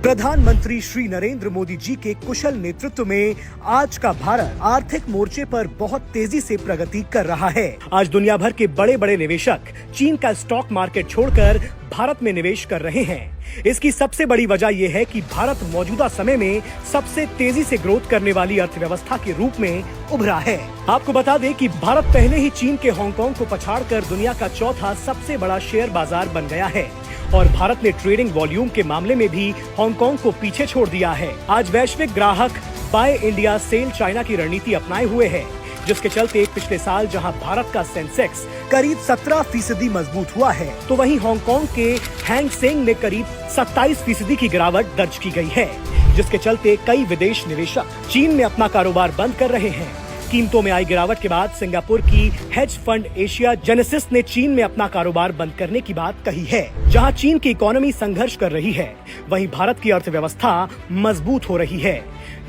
प्रधानमंत्री श्री नरेंद्र मोदी जी के कुशल नेतृत्व में आज का भारत आर्थिक मोर्चे पर बहुत तेजी से प्रगति कर रहा है। आज दुनिया भर के बड़े बड़े निवेशक चीन का स्टॉक मार्केट छोड़कर भारत में निवेश कर रहे हैं। इसकी सबसे बड़ी वजह यह है कि भारत मौजूदा समय में सबसे तेजी से ग्रोथ करने वाली अर्थव्यवस्था के रूप में उभरा है। आपको बता दें कि भारत पहले ही चीन के हांगकांग को पछाड़कर दुनिया का चौथा सबसे बड़ा शेयर बाजार बन गया है और भारत ने ट्रेडिंग वॉल्यूम के मामले में भी हांगकांग को पीछे छोड़ दिया है। आज वैश्विक ग्राहक बाय इंडिया सेल चाइना की रणनीति अपनाए हुए है, जिसके चलते पिछले साल जहां भारत का सेंसेक्स करीब 17% मजबूत हुआ है, तो वहीं हांगकांग के हैंग सेंग में करीब 27% की गिरावट दर्ज की गई है, जिसके चलते कई विदेश निवेशक चीन में अपना कारोबार बंद कर रहे हैं। कीमतों में आई गिरावट के बाद सिंगापुर की हेज फंड एशिया जेनेसिस ने चीन में अपना कारोबार बंद करने की बात कही है। जहां चीन की इकोनॉमी संघर्ष कर रही है, वहीं भारत की अर्थव्यवस्था मजबूत हो रही है।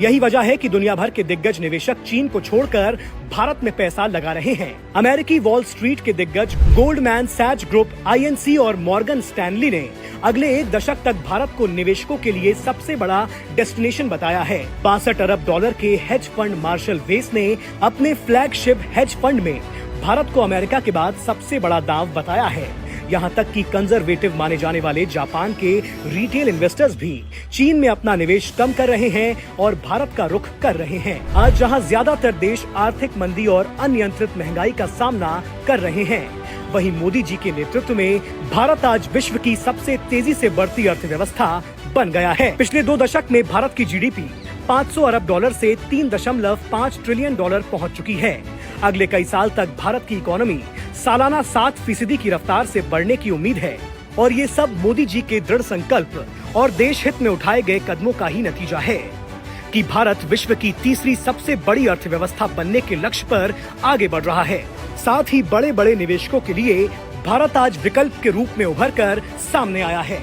यही वजह है कि दुनिया भर के दिग्गज निवेशक चीन को छोड़कर भारत में पैसा लगा रहे हैं। अमेरिकी वॉल स्ट्रीट के दिग्गज गोल्डमैन सैच ग्रुप, आईएनसी और मॉर्गन स्टैनली ने अगले एक दशक तक भारत को निवेशकों के लिए सबसे बड़ा डेस्टिनेशन बताया है। $62 अरब के हेज फंड मार्शल वेस ने अपने फ्लैगशिप हेज फंड में भारत को अमेरिका के बाद सबसे बड़ा दांव बताया है। यहाँ तक कि कंजर्वेटिव माने जाने वाले जापान के रिटेल इन्वेस्टर्स भी चीन में अपना निवेश कम कर रहे हैं और भारत का रुख कर रहे हैं। आज जहाँ ज्यादातर देश आर्थिक मंदी और अनियंत्रित महंगाई का सामना कर रहे हैं, वहीं मोदी जी के नेतृत्व में भारत आज विश्व की सबसे तेजी से बढ़ती अर्थव्यवस्था बन गया है। पिछले 2 दशक में भारत की जीडीपी $500 अरब से $3.5 ट्रिलियन पहुंच चुकी है। अगले कई साल तक भारत की इकोनॉमी सालाना 7% की रफ्तार से बढ़ने की उम्मीद है और ये सब मोदी जी के दृढ़ संकल्प और देश हित में उठाए गए कदमों का ही नतीजा है कि भारत विश्व की तीसरी सबसे बड़ी अर्थव्यवस्था बनने के लक्ष्य पर आगे बढ़ रहा है। साथ ही बड़े बड़े निवेशकों के लिए भारत आज विकल्प के रूप में उभर कर सामने आया है।